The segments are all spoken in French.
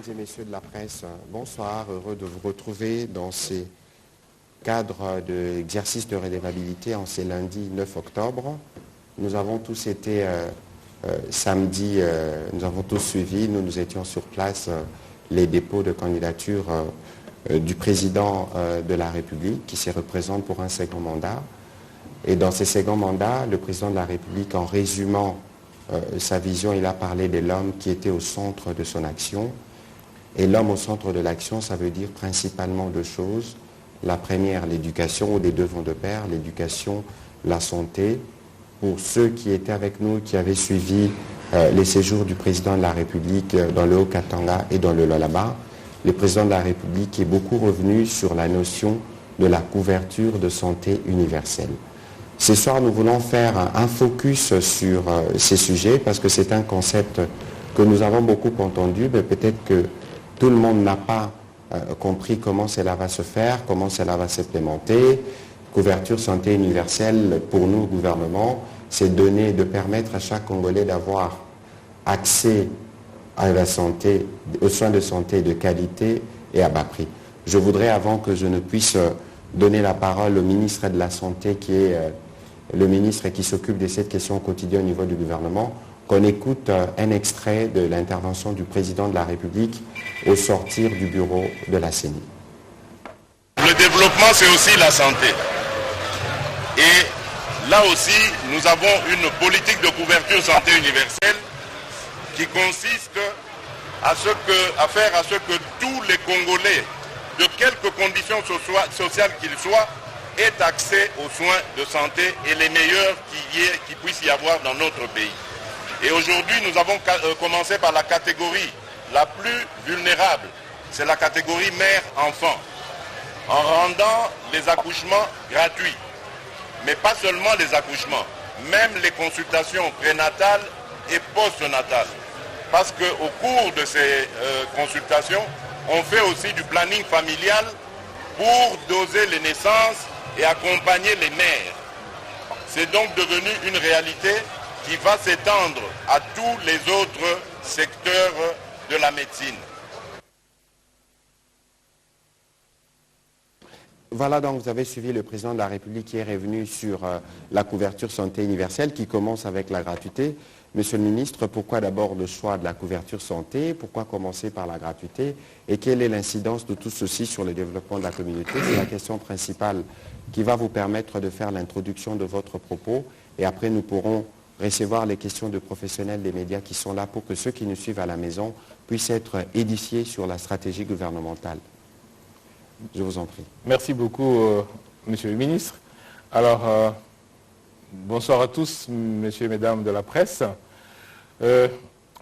et messieurs de la presse, bonsoir, heureux de vous retrouver dans ces cadres d'exercice de redevabilité en ce lundi 9 octobre. Nous avons tous été samedi, nous avons tous suivi, nous étions sur place les dépôts de candidature du président de la République qui se représente pour un second mandat. Et dans ces seconds mandats, le président de la République, en résumant sa vision, il a parlé de l'homme qui était au centre de son action. Et l'homme au centre de l'action, ça veut dire principalement deux choses. La première, l'éducation, où les deux vont de pair, l'éducation, la santé. Pour ceux qui étaient avec nous, qui avaient suivi les séjours du président de la République dans le Haut-Katanga et dans le Lualaba, le président de la République est beaucoup revenu sur la notion de la couverture de santé universelle. Ce soir, nous voulons faire un focus sur ces sujets parce que c'est un concept que nous avons beaucoup entendu, mais peut-être que tout le monde n'a pas compris comment cela va se faire, comment cela va s'implémenter. Couverture santé universelle, pour nous, gouvernement, c'est de permettre à chaque Congolais d'avoir accès à la santé, aux soins de santé de qualité et à bas prix. Je voudrais, avant que je ne puisse donner la parole au ministre de la Santé, qui est le ministre qui s'occupe de cette question au quotidien au niveau du gouvernement, qu'on écoute un extrait de l'intervention du président de la République au sortir du bureau de la CENI. Le développement, c'est aussi la santé. Et là aussi, nous avons une politique de couverture santé universelle qui consiste à faire à ce que tous les Congolais, de quelque condition sociale qu'ils soient, aient accès aux soins de santé et les meilleurs qu'il puisse y avoir dans notre pays. Et aujourd'hui, nous avons commencé par la catégorie la plus vulnérable, c'est la catégorie mère-enfant, en rendant les accouchements gratuits. Mais pas seulement les accouchements, même les consultations prénatales et postnatales. Parce qu'au cours de ces consultations, on fait aussi du planning familial pour doser les naissances et accompagner les mères. C'est donc devenu une réalité qui va s'étendre à tous les autres secteurs de la médecine. Voilà, donc vous avez suivi le président de la République qui est revenu sur la couverture santé universelle qui commence avec la gratuité. Monsieur le ministre, pourquoi d'abord le choix de la couverture santé? Pourquoi commencer par la gratuité? Et quelle est l'incidence de tout ceci sur le développement de la communauté? C'est la question principale qui va vous permettre de faire l'introduction de votre propos. Et après, nous pourrons recevoir les questions de professionnels des médias qui sont là pour que ceux qui nous suivent à la maison puissent être édifiés sur la stratégie gouvernementale. Je vous en prie. Merci beaucoup, monsieur le ministre. Alors, bonsoir à tous, messieurs et mesdames de la presse.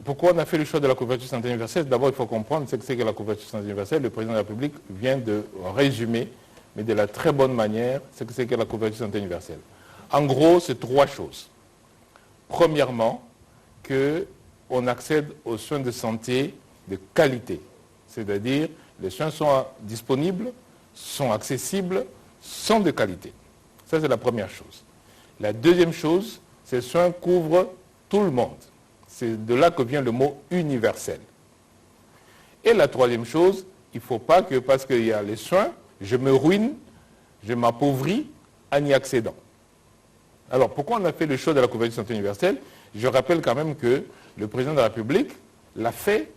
Pourquoi on a fait le choix de la couverture santé universelle? D'abord, il faut comprendre ce que c'est que la couverture santé universelle. Le président de la République vient de résumer, mais de la très bonne manière, ce que c'est que la couverture santé universelle. En gros, c'est trois choses. Premièrement, qu'on accède aux soins de santé de qualité, c'est-à-dire les soins sont disponibles, sont accessibles, sont de qualité. Ça, c'est la première chose. La deuxième chose, ces soins couvrent tout le monde. C'est de là que vient le mot universel. Et la troisième chose, il ne faut pas que, parce qu'il y a les soins, je me ruine, je m'appauvris en y accédant. Alors, pourquoi on a fait le choix de la couverture santé universelle? Je rappelle quand même que le président de la République l'a fait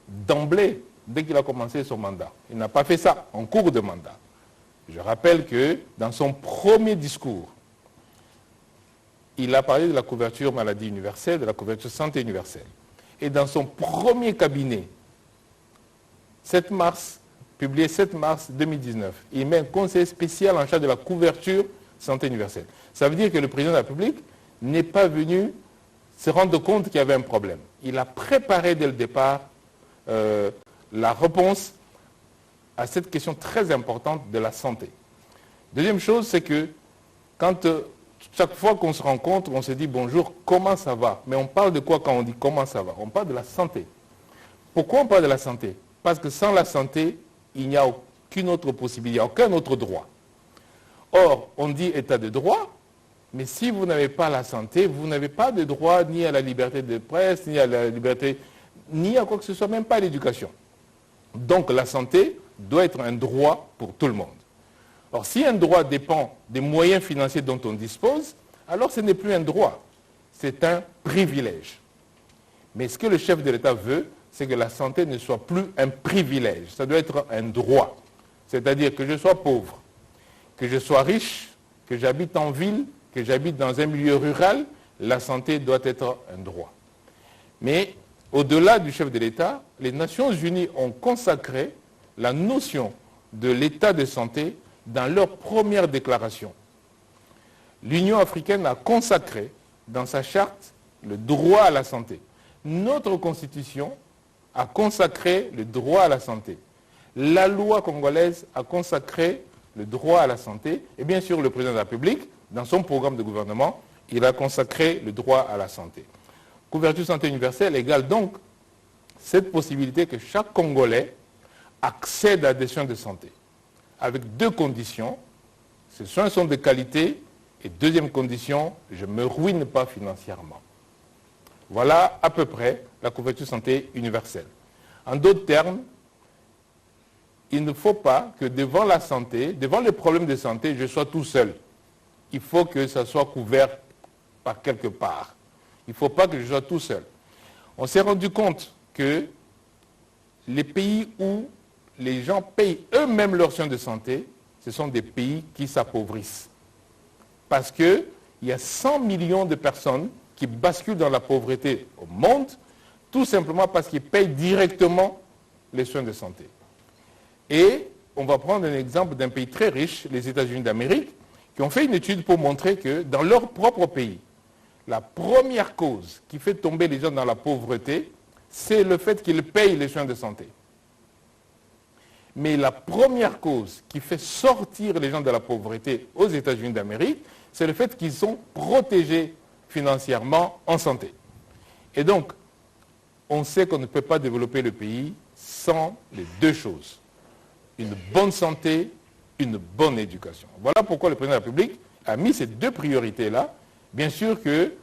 d'emblée, dès qu'il a commencé son mandat. Il n'a pas fait ça en cours de mandat. Je rappelle que dans son premier discours, il a parlé de la couverture maladie universelle, de la couverture santé universelle. Et dans son premier cabinet, 7 mars, publié 7 mars 2019, il met un conseil spécial en charge de la couverture santé universelle. Ça veut dire que le président de la République n'est pas venu se rendre compte qu'il y avait un problème. Il a préparé dès le départ la réponse à cette question très importante de la santé. Deuxième chose, c'est que quand chaque fois qu'on se rencontre, on se dit bonjour, comment ça va? Mais on parle de quoi quand on dit comment ça va? On parle de la santé. Pourquoi on parle de la santé? Parce que sans la santé, il n'y a aucune autre possibilité, aucun autre droit. Or, on dit état de droit, mais si vous n'avez pas la santé, vous n'avez pas de droit ni à la liberté de presse, ni à la liberté ni à quoi que ce soit, même pas à l'éducation. Donc la santé doit être un droit pour tout le monde. Or, si un droit dépend des moyens financiers dont on dispose, alors ce n'est plus un droit, c'est un privilège. Mais ce que le chef de l'État veut, c'est que la santé ne soit plus un privilège, ça doit être un droit. C'est-à-dire que je sois pauvre, que je sois riche, que j'habite en ville, que j'habite dans un milieu rural, la santé doit être un droit. Mais au-delà du chef de l'État, les Nations Unies ont consacré la notion de l'état de santé dans leur première déclaration. L'Union africaine a consacré dans sa charte le droit à la santé. Notre constitution a consacré le droit à la santé. La loi congolaise a consacré le droit à la santé. Et bien sûr, le président de la République, dans son programme de gouvernement, il a consacré le droit à la santé. Couverture santé universelle égale donc cette possibilité que chaque Congolais accède à des soins de santé. Avec deux conditions. Ces soins sont de qualité. Et deuxième condition, je ne me ruine pas financièrement. Voilà à peu près la couverture santé universelle. En d'autres termes, il ne faut pas que devant la santé, devant les problèmes de santé, je sois tout seul. Il faut que ça soit couvert par quelque part. Il ne faut pas que je sois tout seul. On s'est rendu compte que les pays où les gens payent eux-mêmes leurs soins de santé, ce sont des pays qui s'appauvrissent. Parce qu'il y a 100 millions de personnes qui basculent dans la pauvreté au monde, tout simplement parce qu'ils payent directement les soins de santé. Et on va prendre un exemple d'un pays très riche, les États-Unis d'Amérique, qui ont fait une étude pour montrer que dans leur propre pays, la première cause qui fait tomber les gens dans la pauvreté, c'est le fait qu'ils payent les soins de santé. Mais la première cause qui fait sortir les gens de la pauvreté aux États-Unis d'Amérique, c'est le fait qu'ils sont protégés financièrement en santé. Et donc, on sait qu'on ne peut pas développer le pays sans les deux choses. Une bonne santé, une bonne éducation. Voilà pourquoi le président de la République a mis ces deux priorités-là. Bien sûr que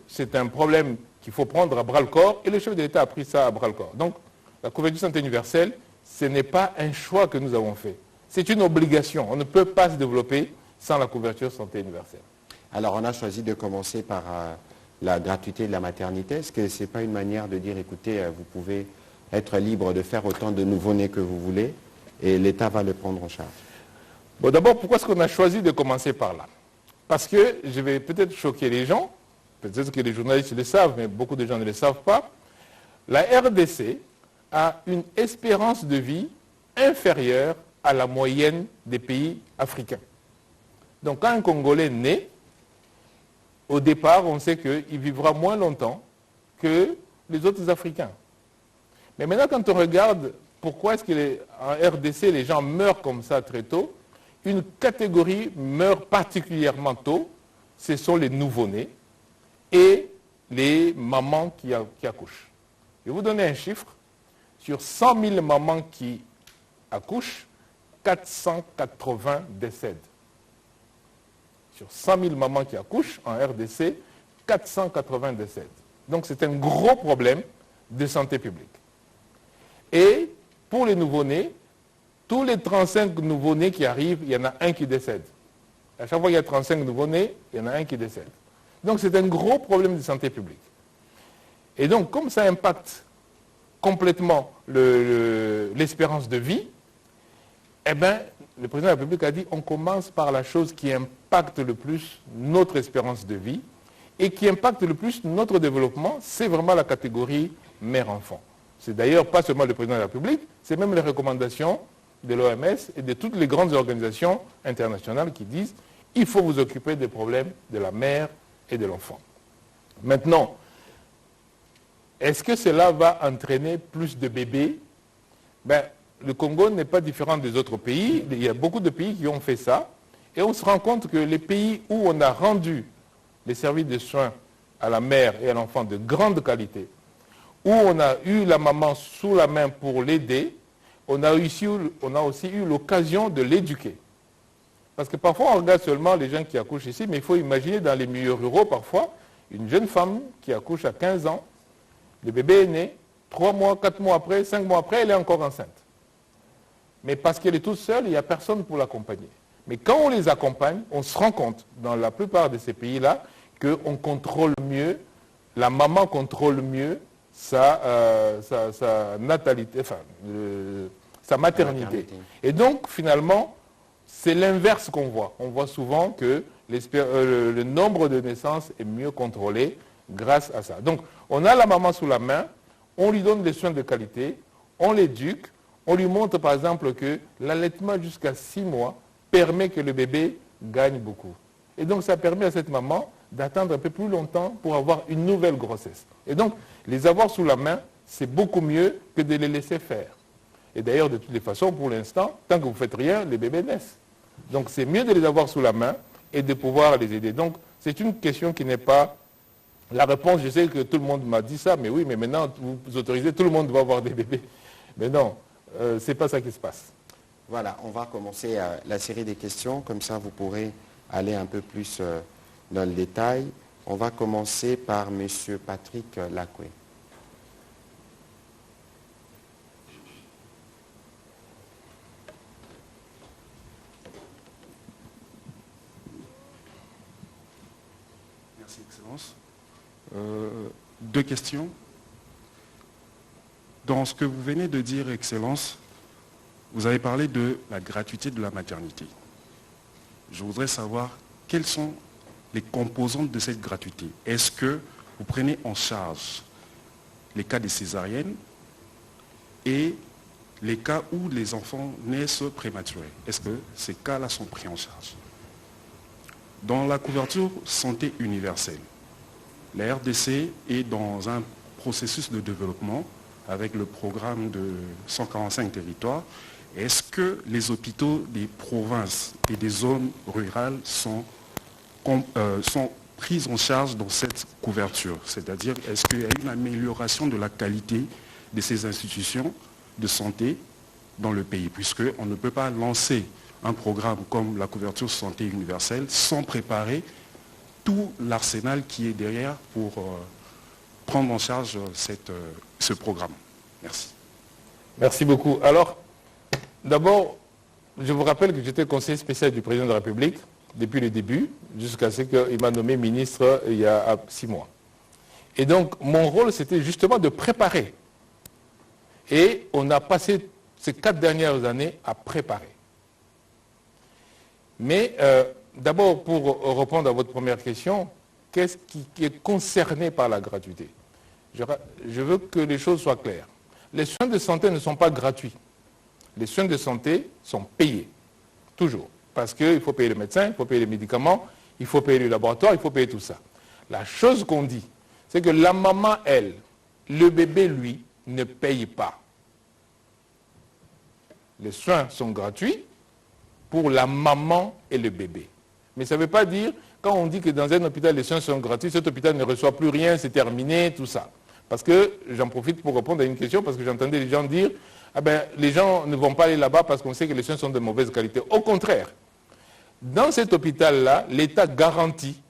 c'est un problème qu'il faut prendre à bras-le-corps, et le chef de l'État a pris ça à bras-le-corps. Donc, la couverture santé universelle, ce n'est pas un choix que nous avons fait. C'est une obligation. On ne peut pas se développer sans la couverture santé universelle. Alors, on a choisi de commencer par la gratuité de la maternité. Est-ce que ce n'est pas une manière de dire, écoutez, vous pouvez être libre de faire autant de nouveau-nés que vous voulez et l'État va le prendre en charge? Bon, d'abord, pourquoi est-ce qu'on a choisi de commencer par là? Parce que je vais peut-être choquer les gens, peut-être que les journalistes le savent, mais beaucoup de gens ne le savent pas. La RDC a une espérance de vie inférieure à la moyenne des pays africains. Donc quand un Congolais naît, au départ, on sait qu'il vivra moins longtemps que les autres Africains. Mais maintenant, quand on regarde pourquoi est-ce qu'en RDC, les gens meurent comme ça très tôt, une catégorie meurt particulièrement tôt, ce sont les nouveau-nés et les mamans qui accouchent. Je vais vous donner un chiffre. Sur 100 000 mamans qui accouchent, 480 décèdent. Sur 100 000 mamans qui accouchent en RDC, 480 décèdent. Donc c'est un gros problème de santé publique. Et pour les nouveau-nés, tous les 35 nouveau-nés qui arrivent, il y en a un qui décède. À chaque fois qu'il y a 35 nouveau-nés, il y en a un qui décède. Donc c'est un gros problème de santé publique. Et donc comme ça impacte complètement l'espérance de vie, eh bien, le président de la République a dit on commence par la chose qui impacte le plus notre espérance de vie et qui impacte le plus notre développement, c'est vraiment la catégorie mère-enfant. C'est d'ailleurs pas seulement le président de la République, c'est même les recommandations de l'OMS et de toutes les grandes organisations internationales qui disent il faut vous occuper des problèmes de la mère et de l'enfant. Maintenant, est-ce que cela va entraîner plus de bébés? Le Congo n'est pas différent des autres pays. Il y a beaucoup de pays qui ont fait ça. Et on se rend compte que les pays où on a rendu les services de soins à la mère et à l'enfant de grande qualité, où on a eu la maman sous la main pour l'aider, on a aussi eu l'occasion de l'éduquer. Parce que parfois on regarde seulement les gens qui accouchent ici, mais il faut imaginer dans les milieux ruraux parfois, une jeune femme qui accouche à 15 ans, le bébé est né, 3 mois, 4 mois après, 5 mois après, elle est encore enceinte. Mais parce qu'elle est toute seule, il n'y a personne pour l'accompagner. Mais quand on les accompagne, on se rend compte, dans la plupart de ces pays-là, qu'on contrôle mieux, la maman contrôle mieux sa natalité, enfin, sa maternité. Et donc, finalement, c'est l'inverse qu'on voit. On voit souvent que le nombre de naissances est mieux contrôlé grâce à ça. Donc, on a la maman sous la main, on lui donne des soins de qualité, on l'éduque, on lui montre par exemple que l'allaitement jusqu'à 6 mois permet que le bébé gagne beaucoup. Et donc, ça permet à cette maman d'attendre un peu plus longtemps pour avoir une nouvelle grossesse. Et donc, les avoir sous la main, c'est beaucoup mieux que de les laisser faire. Et d'ailleurs, de toutes les façons, pour l'instant, tant que vous ne faites rien, les bébés naissent. Donc, c'est mieux de les avoir sous la main et de pouvoir les aider. Donc, c'est une question qui n'est pas... La réponse, je sais que tout le monde m'a dit ça, mais oui, mais maintenant, vous autorisez, tout le monde va avoir des bébés. Mais non, ce n'est pas ça qui se passe. Voilà, on va commencer la série des questions, comme ça vous pourrez aller un peu plus dans le détail. On va commencer par M. Patrick Lacoué. Merci, Excellence. 2 questions. Dans ce que vous venez de dire, Excellence, vous avez parlé de la gratuité de la maternité. Je voudrais savoir quelles sont les composantes de cette gratuité. Est-ce que vous prenez en charge les cas de césarienne et les cas où les enfants naissent prématurés? Est-ce que ces cas-là sont pris en charge? Dans la couverture santé universelle, la RDC est dans un processus de développement avec le programme de 145 territoires. Est-ce que les hôpitaux des provinces et des zones rurales sont pris en charge dans cette couverture? C'est-à-dire, est-ce qu'il y a une amélioration de la qualité de ces institutions de santé dans le pays? Puisqu'on ne peut pas lancer un programme comme la couverture santé universelle sans préparer tout l'arsenal qui est derrière pour prendre en charge ce programme. Merci. Merci beaucoup. Alors, d'abord, je vous rappelle que j'étais conseiller spécial du président de la République depuis le début, jusqu'à ce qu'il m'a nommé ministre il y a 6 mois. Et donc, mon rôle, c'était justement de préparer. Et on a passé ces 4 dernières années à préparer. Mais d'abord, pour répondre à votre première question, qu'est-ce qui est concerné par la gratuité? Je veux que les choses soient claires. Les soins de santé ne sont pas gratuits. Les soins de santé sont payés, toujours. Parce qu'il faut payer le médecin, il faut payer les médicaments, il faut payer le laboratoire, il faut payer tout ça. La chose qu'on dit, c'est que la maman, elle, le bébé, lui, ne paye pas. Les soins sont gratuits pour la maman et le bébé. Mais ça ne veut pas dire, quand on dit que dans un hôpital, les soins sont gratuits, cet hôpital ne reçoit plus rien, c'est terminé, tout ça. Parce que, j'en profite pour répondre à une question, parce que j'entendais les gens dire, ah ben, les gens ne vont pas aller là-bas parce qu'on sait que les soins sont de mauvaise qualité. Au contraire, dans cet hôpital-là, l'État garantit,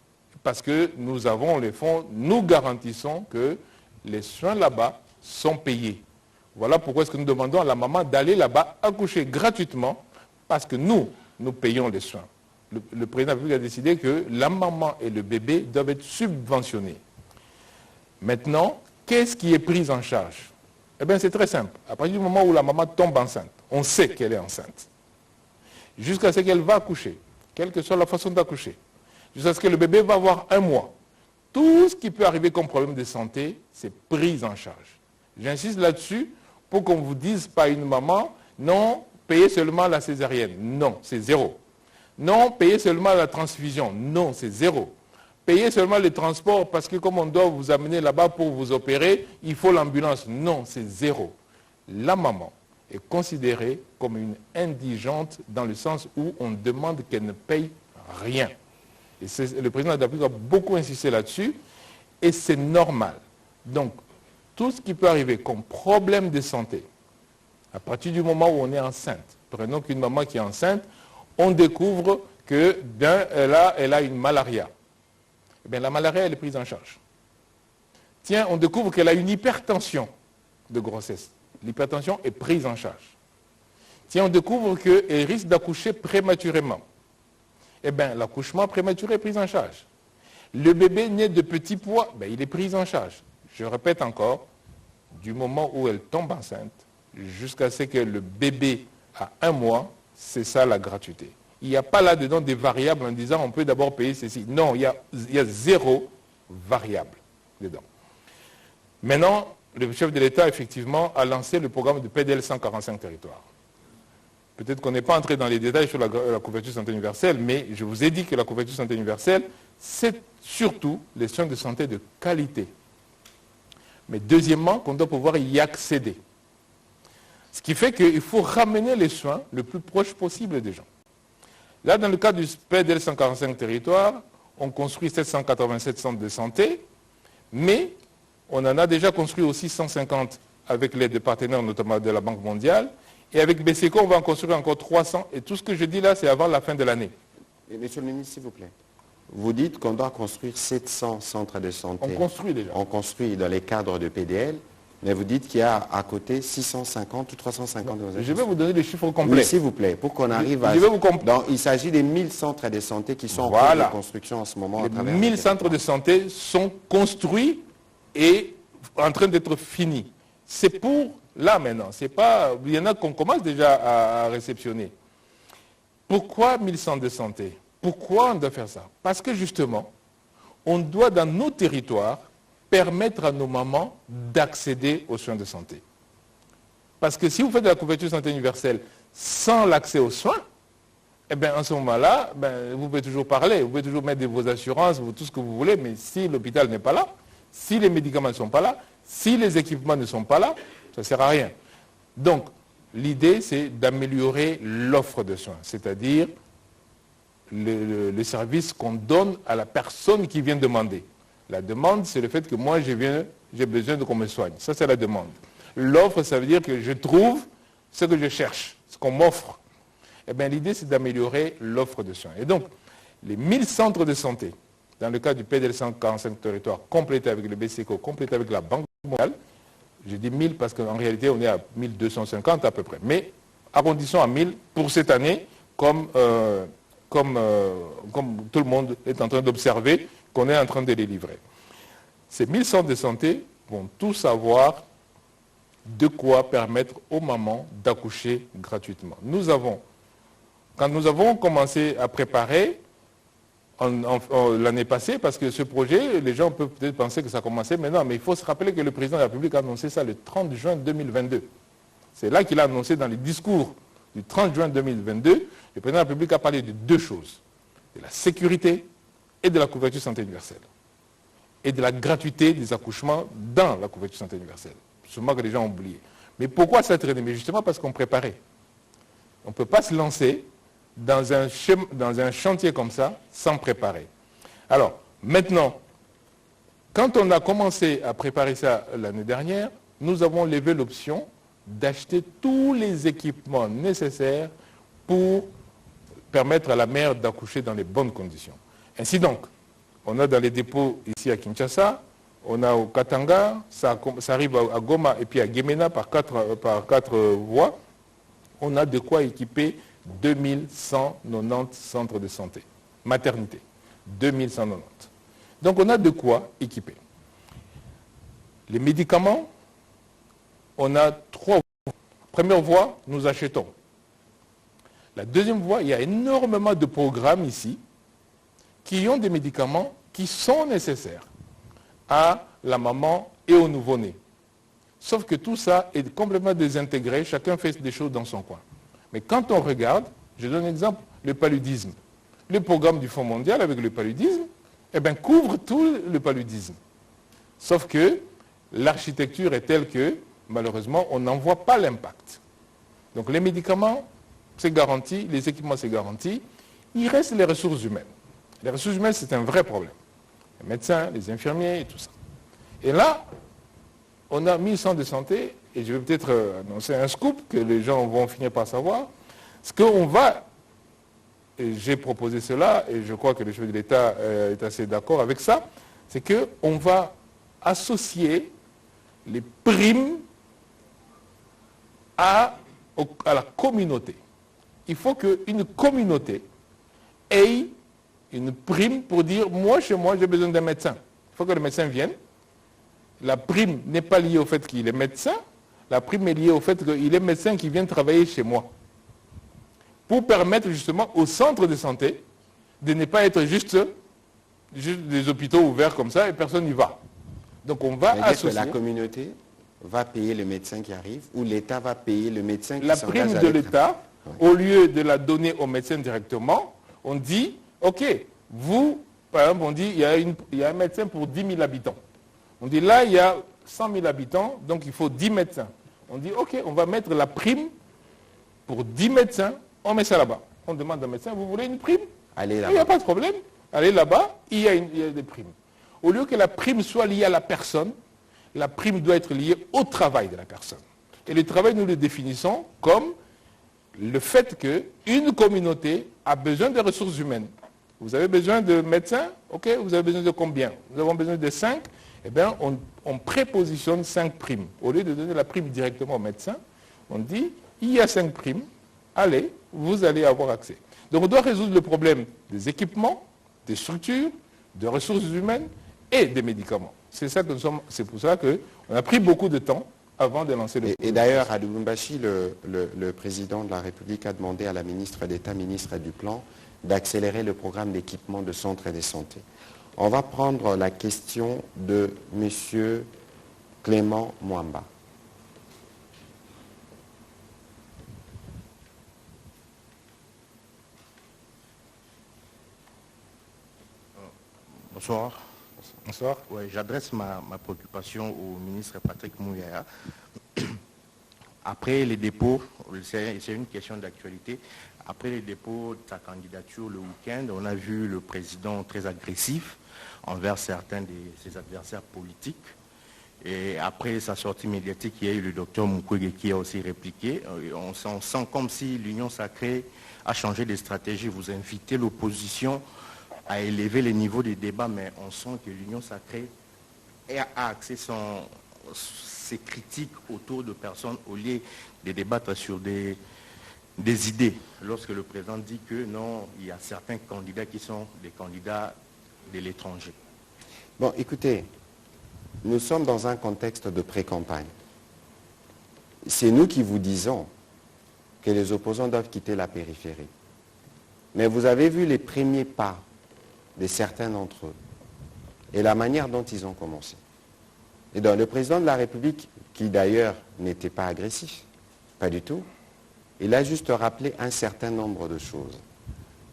parce que nous avons les fonds, nous garantissons que les soins là-bas sont payés. Voilà pourquoi est-ce que nous demandons à la maman d'aller là-bas accoucher gratuitement, parce que nous payons les soins. Le président de la République a décidé que la maman et le bébé doivent être subventionnés. Maintenant, qu'est-ce qui est pris en charge? Eh bien, c'est très simple. À partir du moment où la maman tombe enceinte, on sait qu'elle est enceinte. Jusqu'à ce qu'elle va accoucher, quelle que soit la façon d'accoucher, jusqu'à ce que le bébé va avoir 1 mois. Tout ce qui peut arriver comme problème de santé, c'est pris en charge. J'insiste là-dessus pour qu'on ne vous dise pas une maman, non, payez seulement la césarienne. Non, c'est 0. Non, payez seulement la transfusion. Non, c'est 0. Payez seulement les transports parce que comme on doit vous amener là-bas pour vous opérer, il faut l'ambulance. Non, c'est 0. La maman est considérée comme une indigente dans le sens où on demande qu'elle ne paye rien. Et le président de la République a beaucoup insisté là-dessus et c'est normal. Donc, tout ce qui peut arriver comme problème de santé, à partir du moment où on est enceinte, prenons qu'une maman qui est enceinte, on découvre que elle a une malaria. Eh bien, la malaria, elle est prise en charge. Tiens, on découvre qu'elle a une hypertension. de grossesse, l'hypertension est prise en charge. Si on découvre qu'elle risque d'accoucher prématurément, eh bien, l'accouchement prématuré est pris en charge. Le bébé né de petit poids, ben, il est pris en charge. Je répète encore, du moment où elle tombe enceinte jusqu'à ce que le bébé a 1 mois, c'est ça la gratuité. Il n'y a pas là-dedans des variables en disant on peut d'abord payer ceci. Non, il y a 0 variable dedans. Maintenant, le chef de l'État, effectivement, a lancé le programme de PDL 145 territoires. Peut-être qu'on n'est pas entré dans les détails sur la couverture santé universelle, mais je vous ai dit que la couverture santé universelle, c'est surtout les soins de santé de qualité. Mais deuxièmement, qu'on doit pouvoir y accéder. Ce qui fait qu'il faut ramener les soins le plus proche possible des gens. Là, dans le cadre du PDL 145 territoires, on construit 787 centres de santé, mais on en a déjà construit aussi 150 avec l'aide des partenaires, notamment de la Banque mondiale. Et avec BCECO, on va en construire encore 300. Et tout ce que je dis là, c'est avant la fin de l'année. Monsieur le ministre, s'il vous plaît. Vous dites qu'on doit construire 700 centres de santé. On construit déjà. On construit dans les cadres de PDL, mais vous dites qu'il y a à côté 650 ou 350. Je vais vous donner les chiffres complets. Oui, s'il vous plaît, pour qu'on arrive à... Donc, il s'agit des 1000 centres de santé qui sont en cours de construction en ce moment. Les 1000 centres de santé sont construits et en train d'être finis. C'est pour là maintenant. C'est pas, il y en a qu'on commence déjà à réceptionner. Pourquoi 1000 centres de santé? Pourquoi on doit faire ça? Parce que justement, on doit dans nos territoires permettre à nos mamans d'accéder aux soins de santé. Parce que si vous faites de la couverture santé universelle sans l'accès aux soins, eh bien, en ce moment-là, vous pouvez toujours parler, vous pouvez toujours mettre vos assurances, tout ce que vous voulez, mais si l'hôpital n'est pas là, si les médicaments ne sont pas là, si les équipements ne sont pas là, ça ne sert à rien. Donc, l'idée, c'est d'améliorer l'offre de soins, c'est-à-dire le service qu'on donne à la personne qui vient demander. La demande, c'est le fait que moi, j'ai besoin de qu'on me soigne. Ça, c'est la demande. L'offre, ça veut dire que je trouve ce que je cherche, ce qu'on m'offre. Eh bien, l'idée, c'est d'améliorer l'offre de soins. Et donc, les 1000 centres de santé, dans le cas du PDL 145 territoires, complétés avec le BCECO, complétés avec la Banque mondiale, j'ai dit 1000 parce qu'en réalité, on est à 1250 à peu près. Mais arrondissons à 1000 pour cette année, comme tout le monde est en train d'observer qu'on est en train de les livrer. Ces 1000 centres de santé vont tous avoir de quoi permettre aux mamans d'accoucher gratuitement. Quand nous avons commencé à préparer l'année passée, parce que ce projet, les gens peuvent peut-être penser que ça a commencé maintenant, mais il faut se rappeler que le président de la République a annoncé ça le 30 juin 2022. C'est là qu'il a annoncé dans les discours du 30 juin 2022, le président de la République a parlé de 2 choses, de la sécurité et de la couverture santé universelle, et de la gratuité des accouchements dans la couverture santé universelle. Sûrement que les gens ont oublié. Mais pourquoi ça traîné? Mais justement parce qu'on préparait. On ne peut pas se lancer dans un chantier comme ça sans préparer. Alors, maintenant, quand on a commencé à préparer ça l'année dernière, nous avons levé l'option d'acheter tous les équipements nécessaires pour permettre à la mère d'accoucher dans les bonnes conditions. Ainsi donc, on a dans les dépôts ici à Kinshasa, on a au Katanga, ça arrive à Goma et puis à Guémena par quatre voies. On a de quoi équiper 2190 centres de santé, maternité, 2190. Donc on a de quoi équiper. Les médicaments, on a 3 voies. Première voie, nous achetons. La deuxième voie, il y a énormément de programmes ici qui ont des médicaments qui sont nécessaires à la maman et au nouveau-né. Sauf que tout ça est complètement désintégré, chacun fait des choses dans son coin. Mais quand on regarde, je donne un exemple, le paludisme. Le programme du Fonds mondial avec le paludisme, couvre tout le paludisme. Sauf que l'architecture est telle que, malheureusement, on n'en voit pas l'impact. Donc les médicaments, c'est garanti, les équipements, c'est garanti. Il reste les ressources humaines. Les ressources humaines, c'est un vrai problème. Les médecins, les infirmiers et tout ça. Et là, on a 1000 centres de santé, et je vais peut-être annoncer un scoop que les gens vont finir par savoir. Ce qu'on va, et j'ai proposé cela, et je crois que le chef de l'État est assez d'accord avec ça, c'est qu'on va associer les primes à la communauté. Il faut qu'une communauté ait une prime pour dire, moi, chez moi, j'ai besoin d'un médecin. Il faut que le médecin vienne. La prime n'est pas liée au fait qu'il est médecin. La prime est liée au fait qu'il est médecin qui vient travailler chez moi. Pour permettre justement au centre de santé de ne pas être juste des hôpitaux ouverts comme ça et personne n'y va. Donc on va associer... Que la communauté va payer le médecin qui arrive ou l'État va payer le médecin qui la s'engage prime de l'État, oui. Au lieu de la donner au médecin directement, on dit, ok, vous, par exemple, on dit, il y a un médecin pour 10 000 habitants. On dit, là, il y a 100 000 habitants, donc il faut 10 médecins. On dit, ok, on va mettre la prime pour 10 médecins, on met ça là-bas. On demande au médecin, vous voulez une prime? Allez là-bas. Il n'y a pas de problème. Allez là-bas, il y a des primes. Au lieu que la prime soit liée à la personne, la prime doit être liée au travail de la personne. Et le travail, nous le définissons comme le fait qu'une communauté a besoin de ressources humaines. Vous avez besoin de médecins? Ok, vous avez besoin de combien? Nous avons besoin de 5. Eh bien, on prépositionne 5 primes. Au lieu de donner la prime directement au médecin, on dit, il y a 5 primes, allez, vous allez avoir accès. Donc on doit résoudre le problème des équipements, des structures, des ressources humaines et des médicaments. C'est pour ça qu'on a pris beaucoup de temps avant de lancer le projet. Et d'ailleurs, à Lubumbashi, le président de la République a demandé à la ministre d'État, ministre du Plan, d'accélérer le programme d'équipement de centres de santé. On va prendre la question de M. Clément Mwamba. Bonsoir. Bonsoir. Ouais, j'adresse ma préoccupation au ministre Patrick Mouyaya. Après les dépôts, c'est une question d'actualité, après les dépôts de sa candidature le week-end, on a vu le président très agressif envers certains de ses adversaires politiques. Et après sa sortie médiatique, il y a eu le docteur Mukwege qui a aussi répliqué. On sent comme si l'Union sacrée a changé de stratégie. Vous invitez l'opposition à élever les niveaux des débats, mais on sent que l'Union sacrée a axé ses critiques autour de personnes au lieu de débattre sur des idées. Lorsque le président dit que non, il y a certains candidats qui sont des candidats de l'étranger. Bon, écoutez, nous sommes dans un contexte de pré-campagne. C'est nous qui vous disons que les opposants doivent quitter la périphérie. Mais vous avez vu les premiers pas de certains d'entre eux et la manière dont ils ont commencé. Et donc le président de la République, qui d'ailleurs n'était pas agressif, pas du tout, il a juste rappelé un certain nombre de choses.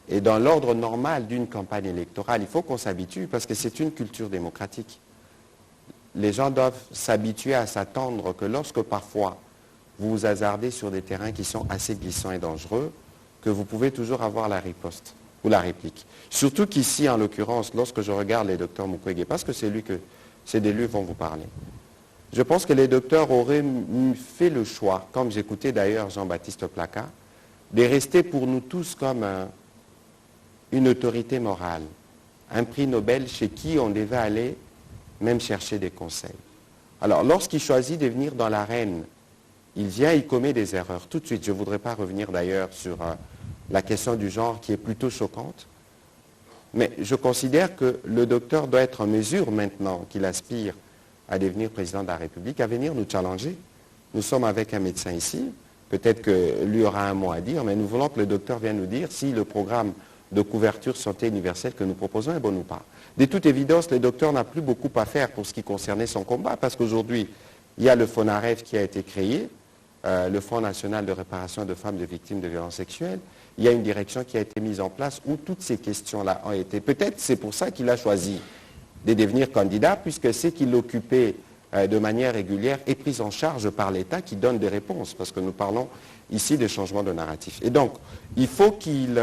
Et dans l'ordre normal d'une campagne électorale, il faut qu'on s'habitue parce que c'est une culture démocratique. Les gens doivent s'habituer à s'attendre que lorsque parfois vous vous hasardez sur des terrains qui sont assez glissants et dangereux, que vous pouvez toujours avoir la riposte ou la réplique. Surtout qu'ici, en l'occurrence, lorsque je regarde les docteurs Mukwege, parce que c'est de lui vont vous parler, je pense que les docteurs auraient fait le choix, comme j'écoutais d'ailleurs Jean-Baptiste Plaka, de rester pour nous tous comme une autorité morale, un prix Nobel chez qui on devait aller même chercher des conseils. Alors, lorsqu'il choisit de venir dans l'arène, il vient, il commet des erreurs. Tout de suite, je ne voudrais pas revenir d'ailleurs sur la question du genre qui est plutôt choquante, mais je considère que le docteur doit être en mesure maintenant qu'il aspire à devenir président de la République, à venir nous challenger. Nous sommes avec un médecin ici, peut-être que lui aura un mot à dire, mais nous voulons que le docteur vienne nous dire si le programme de couverture santé universelle que nous proposons est bon ou pas. De toute évidence, le docteur n'a plus beaucoup à faire pour ce qui concernait son combat, parce qu'aujourd'hui, il y a le FONAREV qui a été créé, le Fonds national de réparation de femmes de victimes de violences sexuelles. Il y a une direction qui a été mise en place où toutes ces questions-là ont été... Peut-être c'est pour ça qu'il a choisi de devenir candidat, puisque c'est qu'il occupait de manière régulière est prise en charge par l'État qui donne des réponses, parce que nous parlons ici de changement de narratif. Et donc, il faut qu'il...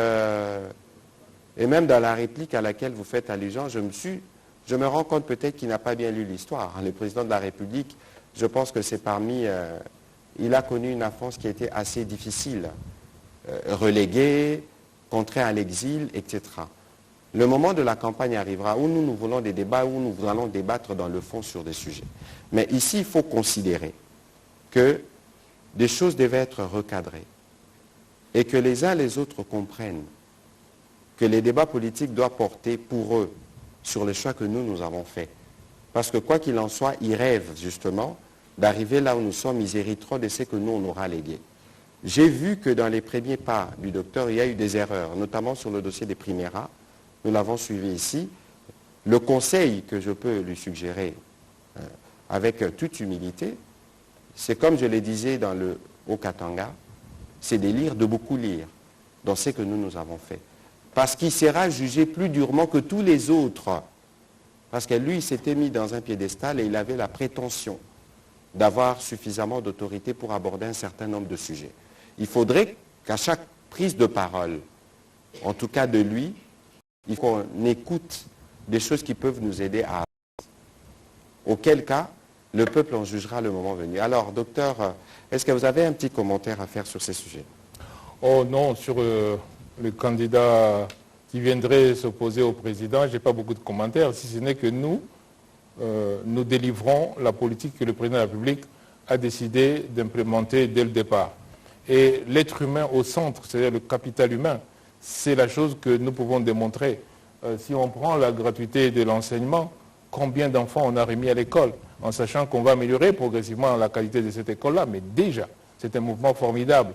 et même dans la réplique à laquelle vous faites allusion, je me rends compte peut-être qu'il n'a pas bien lu l'histoire. Le président de la République, je pense que c'est parmi... il a connu une enfance qui était assez difficile, relégué, contraint à l'exil, etc. Le moment de la campagne arrivera où nous voulons des débats, où nous allons débattre dans le fond sur des sujets. Mais ici, il faut considérer que des choses devaient être recadrées et que les uns les autres comprennent que les débats politiques doivent porter pour eux sur les choix que nous avons faits. Parce que quoi qu'il en soit, ils rêvent justement d'arriver là où nous sommes, ils hériteront de ce que nous, on aura légué. J'ai vu que dans les premiers pas du docteur, il y a eu des erreurs, notamment sur le dossier des Primeras. Nous l'avons suivi ici. Le conseil que je peux lui suggérer, avec toute humilité, c'est comme je le disais dans le Haut-Katanga, c'est de beaucoup lire dans ce que nous avons fait. Parce qu'il sera jugé plus durement que tous les autres. Parce que lui, il s'était mis dans un piédestal et il avait la prétention d'avoir suffisamment d'autorité pour aborder un certain nombre de sujets. Il faudrait qu'à chaque prise de parole, en tout cas de lui, il faut qu'on écoute des choses qui peuvent nous aider à avancer. Auquel cas, le peuple en jugera le moment venu. Alors, docteur, est-ce que vous avez un petit commentaire à faire sur ces sujets? Oh non, sur le candidat qui viendrait s'opposer au président, je n'ai pas beaucoup de commentaires, si ce n'est que nous délivrons la politique que le président de la République a décidé d'implémenter dès le départ. Et l'être humain au centre, c'est-à-dire le capital humain, c'est la chose que nous pouvons démontrer. Si on prend la gratuité de l'enseignement, combien d'enfants on a remis à l'école, en sachant qu'on va améliorer progressivement la qualité de cette école-là, mais déjà, c'est un mouvement formidable.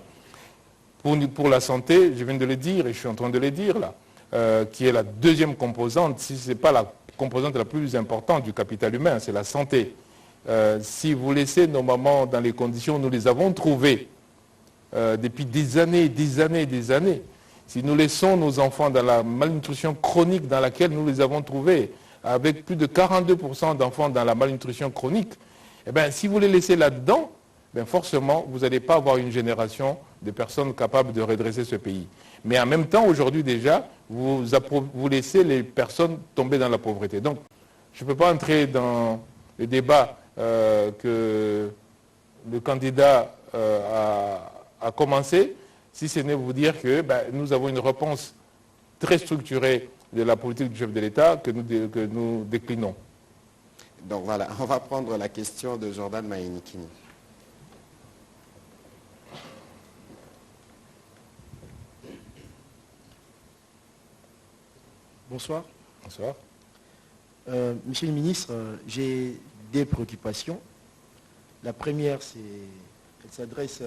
Pour la santé, je viens de le dire, et je suis en train de le dire là, qui est la deuxième composante, si ce n'est pas la composante la plus importante du capital humain, c'est la santé. Si vous laissez nos mamans dans les conditions où nous les avons trouvées, depuis des années, si nous laissons nos enfants dans la malnutrition chronique dans laquelle nous les avons trouvés, avec plus de 42% d'enfants dans la malnutrition chronique, eh bien, si vous les laissez là-dedans, ben forcément, vous n'allez pas avoir une génération de personnes capables de redresser ce pays. Mais en même temps, aujourd'hui déjà, vous laissez les personnes tomber dans la pauvreté. Donc, je ne peux pas entrer dans le débat que le candidat a commencé, si ce n'est vous dire que nous avons une réponse très structurée de la politique du chef de l'État que nous déclinons. Donc voilà, on va prendre la question de Jordan Maïnikini. Bonsoir. Bonsoir. Monsieur le ministre, j'ai des préoccupations. La première, elle s'adresse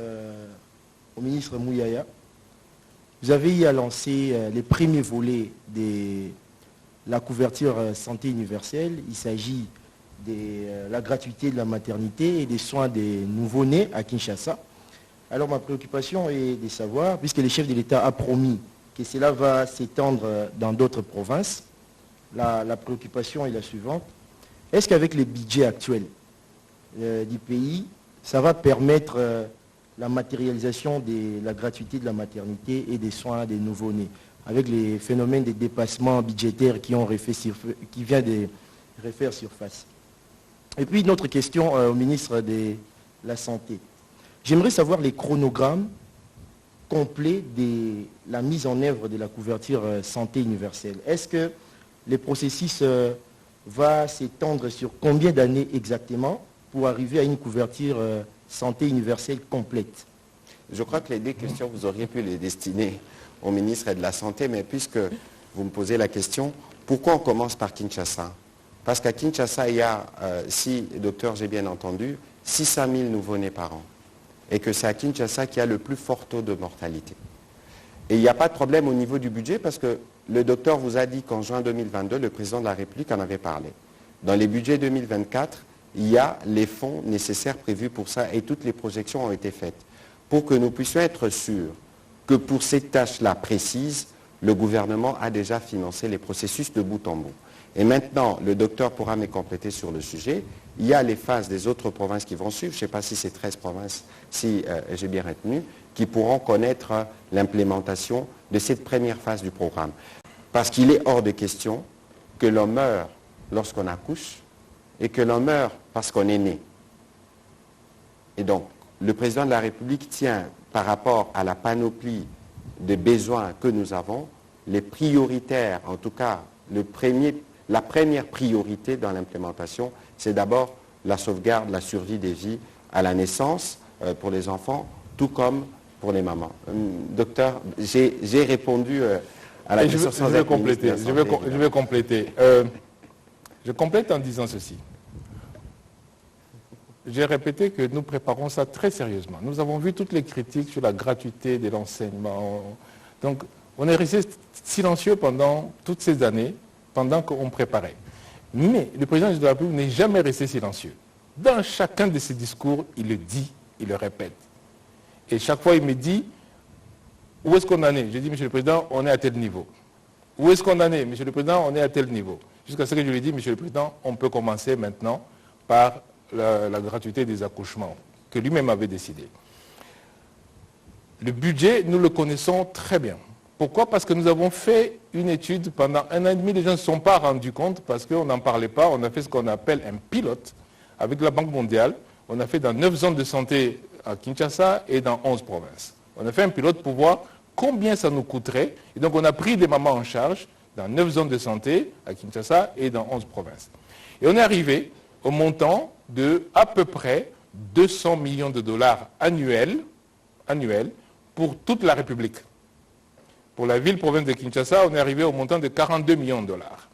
au ministre Mouyaya. Vous avez eu à lancer les premiers volets de la couverture santé universelle. Il s'agit de la gratuité de la maternité et des soins des nouveau-nés à Kinshasa. Alors ma préoccupation est de savoir, puisque le chef de l'État a promis que cela va s'étendre dans d'autres provinces, la préoccupation est la suivante. Est-ce qu'avec les budgets actuels du pays, ça va permettre la matérialisation de la gratuité de la maternité et des soins des nouveau-nés, avec les phénomènes de dépassement budgétaire qui vient de refaire surface? Et puis une autre question au ministre de la Santé. J'aimerais savoir les chronogrammes complets de la mise en œuvre de la couverture santé universelle. Est-ce que le processus va s'étendre sur combien d'années exactement pour arriver à une couverture santé universelle complète? Je crois que les deux questions, vous auriez pu les destiner au ministre de la Santé, mais puisque vous me posez la question, pourquoi on commence par Kinshasa? Parce qu'à Kinshasa, il y a, si, docteur, j'ai bien entendu, 600 000 nouveau-nés par an. Et que c'est à Kinshasa qu'il y a le plus fort taux de mortalité. Et il n'y a pas de problème au niveau du budget parce que le docteur vous a dit qu'en juin 2022, le président de la République en avait parlé. Dans les budgets 2024, il y a les fonds nécessaires prévus pour ça et toutes les projections ont été faites pour que nous puissions être sûrs que pour ces tâches-là précises, le gouvernement a déjà financé les processus de bout en bout. Et maintenant, le docteur pourra me compléter sur le sujet. Il y a les phases des autres provinces qui vont suivre. Je ne sais pas si c'est 13 provinces, si j'ai bien retenu, qui pourront connaître l'implémentation de cette première phase du programme. Parce qu'il est hors de question que l'on meure lorsqu'on accouche et que l'on meure parce qu'on est né. Et donc, le président de la République tient, par rapport à la panoplie de besoins que nous avons, les prioritaires, en tout cas, la première priorité dans l'implémentation, c'est d'abord la sauvegarde, la survie des vies à la naissance, pour les enfants, tout comme pour les mamans. Docteur, j'ai répondu à la question sans être ministre de la Santé, je vais compléter. Je complète en disant ceci. J'ai répété que nous préparons ça très sérieusement. Nous avons vu toutes les critiques sur la gratuité de l'enseignement. Donc, on est resté silencieux pendant toutes ces années, pendant qu'on préparait. Mais le président de la République n'est jamais resté silencieux. Dans chacun de ses discours, il le dit, il le répète. Et chaque fois, il me dit, où est-ce qu'on en est? Je dis, Monsieur le Président, on est à tel niveau. Où est-ce qu'on en est? Monsieur le Président, on est à tel niveau. Jusqu'à ce que je lui ai dit, Monsieur le Président, on peut commencer maintenant par la gratuité des accouchements, que lui-même avait décidé. Le budget, nous le connaissons très bien. Pourquoi? Parce que nous avons fait une étude pendant 1 an et demi, les gens ne se sont pas rendus compte parce qu'on n'en parlait pas. On a fait ce qu'on appelle un pilote avec la Banque mondiale. On a fait dans 9 zones de santé à Kinshasa et dans 11 provinces. On a fait un pilote pour voir combien ça nous coûterait. Et donc on a pris des mamans en charge dans 9 zones de santé à Kinshasa et dans 11 provinces. Et on est arrivé au montant de à peu près 200 millions de dollars annuels pour toute la République. Pour la ville-province de Kinshasa, on est arrivé au montant de 42 millions de dollars.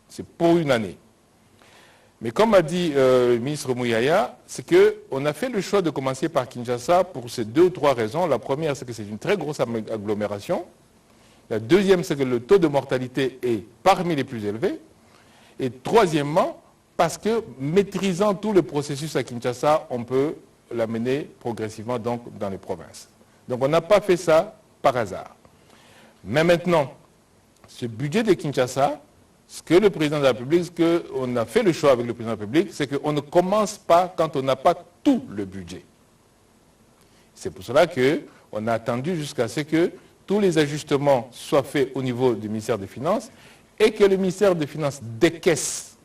C'est pour une année. Mais comme a dit le ministre Mouyaya, c'est qu'on a fait le choix de commencer par Kinshasa pour ces 2 ou 3 raisons. La première, c'est que c'est une très grosse agglomération. La deuxième, c'est que le taux de mortalité est parmi les plus élevés. Et troisièmement, parce que maîtrisant tout le processus à Kinshasa, on peut l'amener progressivement donc dans les provinces. Donc on n'a pas fait ça par hasard. Mais maintenant, ce budget de Kinshasa, ce que le président de la République, ce qu'on a fait le choix avec le président de la République, c'est qu'on ne commence pas quand on n'a pas tout le budget. C'est pour cela qu'on a attendu jusqu'à ce que tous les ajustements soient faits au niveau du ministère des Finances et que le ministère des Finances décaisse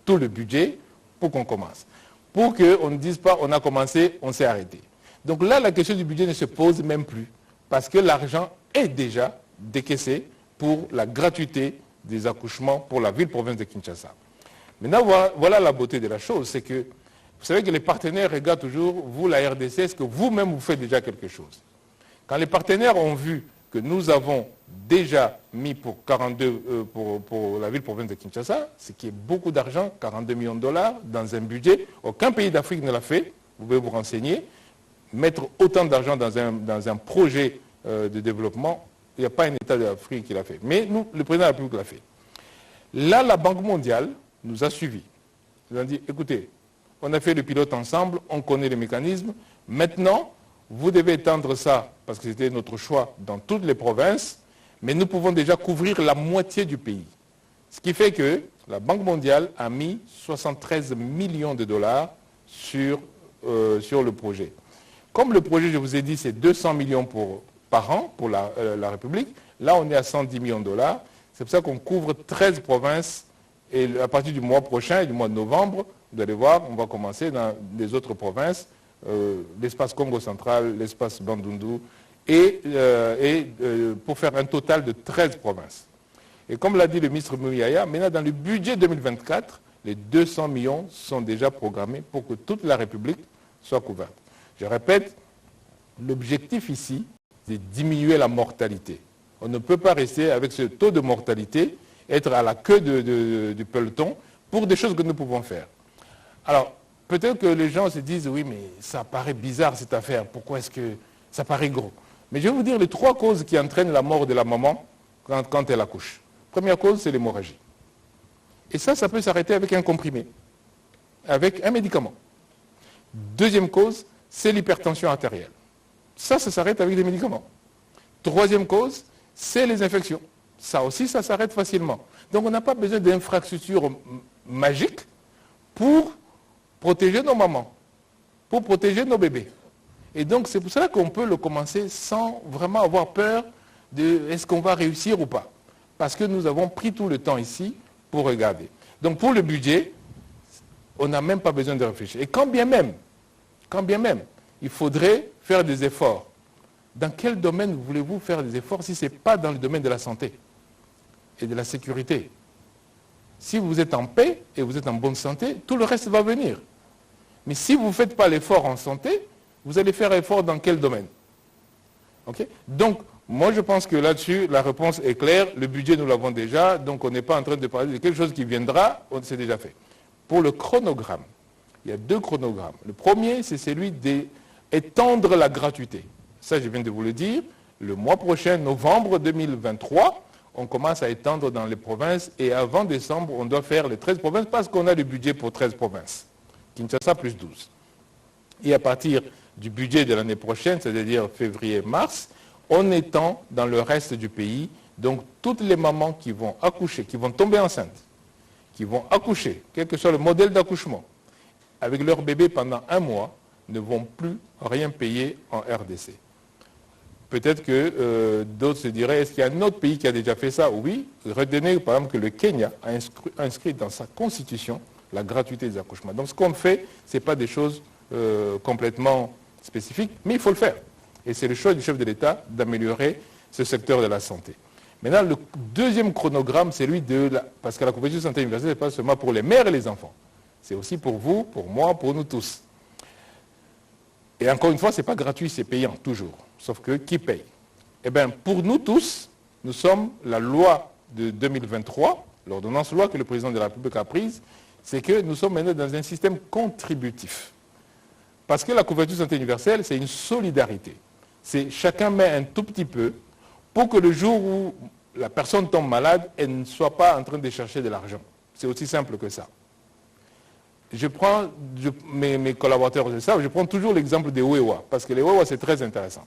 tout le budget pour qu'on commence. Pour qu'on ne dise pas on a commencé, on s'est arrêté. Donc là, la question du budget ne se pose même plus parce que l'argent est déjà décaissé pour la gratuité des accouchements pour la ville-province de Kinshasa. Maintenant, voilà la beauté de la chose, c'est que vous savez que les partenaires regardent toujours, vous, la RDC, est-ce que vous-même vous faites déjà quelque chose? Quand les partenaires ont vu que nous avons déjà mis pour la ville-province de Kinshasa, ce qui est beaucoup d'argent, 42 millions de dollars, dans un budget, aucun pays d'Afrique ne l'a fait, vous pouvez vous renseigner, mettre autant d'argent dans un projet de développement, il n'y a pas un État d'Afrique qui l'a fait. Mais nous, le président de la République l'a fait. Là, la Banque mondiale nous a suivis. Ils ont dit, écoutez, on a fait le pilote ensemble, on connaît les mécanismes. Maintenant, vous devez étendre ça, parce que c'était notre choix, dans toutes les provinces, mais nous pouvons déjà couvrir la moitié du pays. Ce qui fait que la Banque mondiale a mis 73 millions de dollars sur le projet. Comme le projet, je vous ai dit, c'est 200 millions par an pour la République, là on est à 110 millions de dollars. C'est pour ça qu'on couvre 13 provinces et à partir du mois prochain, du mois de novembre, vous allez voir, on va commencer dans les autres provinces, l'espace Congo central, l'espace Bandundu, et pour faire un total de 13 provinces. Et comme l'a dit le ministre Mouyaya, maintenant dans le budget 2024, les 200 millions sont déjà programmés pour que toute la République soit couverte. Je répète, l'objectif ici, c'est diminuer la mortalité. On ne peut pas rester avec ce taux de mortalité, être à la queue du peloton pour des choses que nous pouvons faire. Alors, peut-être que les gens se disent, oui, mais ça paraît bizarre cette affaire, pourquoi est-ce que ça paraît gros? Mais je vais vous dire les 3 causes qui entraînent la mort de la maman quand elle accouche. Première cause, c'est l'hémorragie. Et ça peut s'arrêter avec un comprimé, avec un médicament. Deuxième cause, c'est l'hypertension artérielle. Ça s'arrête avec des médicaments. Troisième cause, c'est les infections. Ça aussi, ça s'arrête facilement. Donc on n'a pas besoin d'infrastructures magiques pour protéger nos mamans, pour protéger nos bébés. Et donc c'est pour cela qu'on peut le commencer sans vraiment avoir peur de est-ce qu'on va réussir ou pas. Parce que nous avons pris tout le temps ici pour regarder. Donc pour le budget, on n'a même pas besoin de réfléchir. Et quand bien même, il faudrait faire des efforts. Dans quel domaine voulez-vous faire des efforts si ce n'est pas dans le domaine de la santé et de la sécurité? Si vous êtes en paix et vous êtes en bonne santé, tout le reste va venir. Mais si vous ne faites pas l'effort en santé, Vous allez faire effort dans quel domaine? Okay? Donc, moi, je pense que là-dessus, la réponse est claire. Le budget, nous l'avons déjà. Donc, on n'est pas en train de parler de quelque chose qui viendra. On s'est déjà fait. Pour le chronogramme, il y a 2 chronogrammes. Le premier, c'est celui d'étendre la gratuité. Ça, je viens de vous le dire. Le mois prochain, novembre 2023, on commence à étendre dans les provinces. Et avant décembre, on doit faire les 13 provinces parce qu'on a le budget pour 13 provinces. Kinshasa plus 12. Et à partir du budget de l'année prochaine, c'est-à-dire février-mars, on étend dans le reste du pays. Donc, toutes les mamans qui vont accoucher, qui vont tomber enceintes, qui vont accoucher, quel que soit le modèle d'accouchement, avec leur bébé pendant 1 mois, ne vont plus rien payer en RDC. Peut-être que d'autres se diraient, est-ce qu'il y a un autre pays qui a déjà fait ça? Oui. Retenez par exemple que le Kenya a inscrit dans sa constitution la gratuité des accouchements. Donc, ce qu'on fait, ce n'est pas des choses complètement spécifiques, mais il faut le faire. Et c'est le choix du chef de l'État d'améliorer ce secteur de la santé. Maintenant, le deuxième chronogramme, c'est celui parce que la couverture de santé universelle, ce n'est pas seulement pour les mères et les enfants. C'est aussi pour vous, pour moi, pour nous tous. Et encore une fois, ce n'est pas gratuit, c'est payant, toujours. Sauf que, qui paye? Eh bien, pour nous tous, nous sommes la loi de 2023, l'ordonnance loi que le président de la République a prise, c'est que nous sommes maintenant dans un système contributif. Parce que la couverture santé universelle, c'est une solidarité. C'est chacun met un tout petit peu pour que le jour où la personne tombe malade, elle ne soit pas en train de chercher de l'argent. C'est aussi simple que ça. Je prends, mes collaborateurs de ça, je prends toujours l'exemple des Wewa, parce que les Wewa, c'est très intéressant.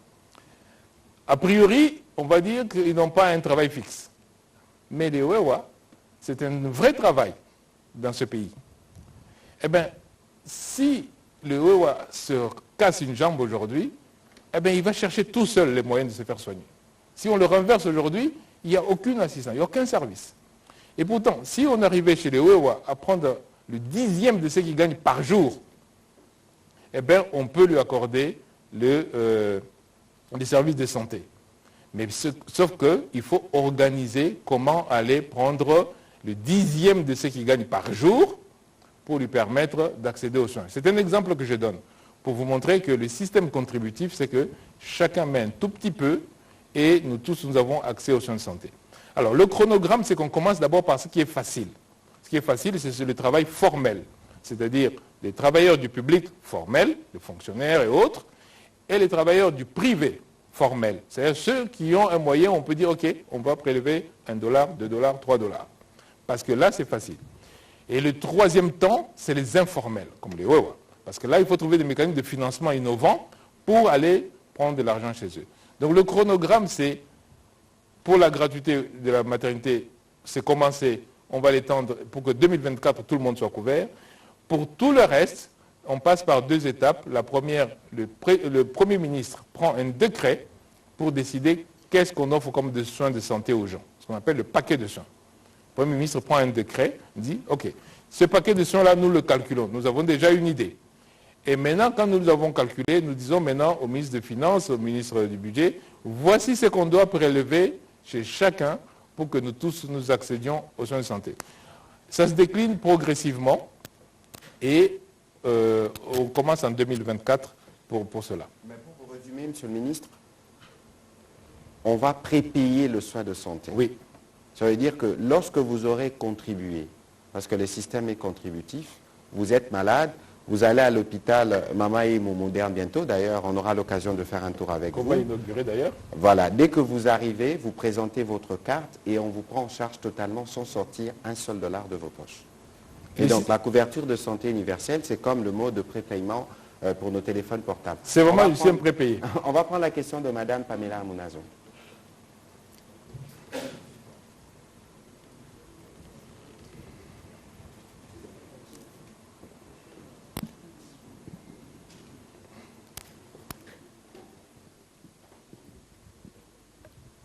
A priori, on va dire qu'ils n'ont pas un travail fixe. Mais les Wewa, c'est un vrai travail dans ce pays. Eh bien, si le Wewa se casse une jambe aujourd'hui, eh bien, il va chercher tout seul les moyens de se faire soigner. Si on le renverse aujourd'hui, il n'y a aucune assistance, il n'y a aucun service. Et pourtant, si on arrivait chez les Wewa à prendre le 10e de ce qu'il gagne par jour, eh bien, on peut lui accorder les services de santé. Mais sauf qu'il faut organiser comment aller prendre le 10e de ce qu'il gagne par jour pour lui permettre d'accéder aux soins. C'est un exemple que je donne pour vous montrer que le système contributif, c'est que chacun met un tout petit peu et nous tous, nous avons accès aux soins de santé. Alors, le chronogramme, c'est qu'on commence d'abord par ce qui est facile. Ce qui est facile, c'est le travail formel, c'est-à-dire les travailleurs du public formel, les fonctionnaires et autres, et les travailleurs du privé formel, c'est-à-dire ceux qui ont un moyen, on peut dire, ok, on va prélever $1, $2, $3, parce que là, c'est facile. Et le troisième temps, c'est les informels, comme les Wewa, parce que là, il faut trouver des mécanismes de financement innovants pour aller prendre de l'argent chez eux. Donc le chronogramme, c'est, pour la gratuité de la maternité, c'est commencer, on va l'étendre pour que 2024, tout le monde soit couvert. Pour tout le reste, on passe par 2 étapes. La première, le Premier ministre prend un décret pour décider qu'est-ce qu'on offre comme de soins de santé aux gens, ce qu'on appelle le paquet de soins. Le Premier ministre prend un décret, dit, ok, ce paquet de soins-là, nous le calculons, nous avons déjà une idée. Et maintenant, quand nous avons calculé, nous disons maintenant au ministre des Finances, au ministre du Budget, voici ce qu'on doit prélever chez chacun pour que nous tous nous accédions aux soins de santé. Ça se décline progressivement et on commence en 2024 pour cela. Mais pour vous résumer, Monsieur le Ministre, on va prépayer le soin de santé. Oui. Ça veut dire que lorsque vous aurez contribué, parce que le système est contributif, vous êtes malade, vous allez à l'hôpital Mamaï Moderne bientôt, d'ailleurs on aura l'occasion de faire un tour avec vous. On va inaugurer d'ailleurs. Voilà, dès que vous arrivez, vous présentez votre carte et on vous prend en charge totalement sans sortir un seul dollar de vos poches. Et donc la couverture de santé universelle, c'est comme le mot de prépaiement pour nos téléphones portables. C'est vraiment du système prépayé. On va prendre la question de Madame Pamela Amunazo.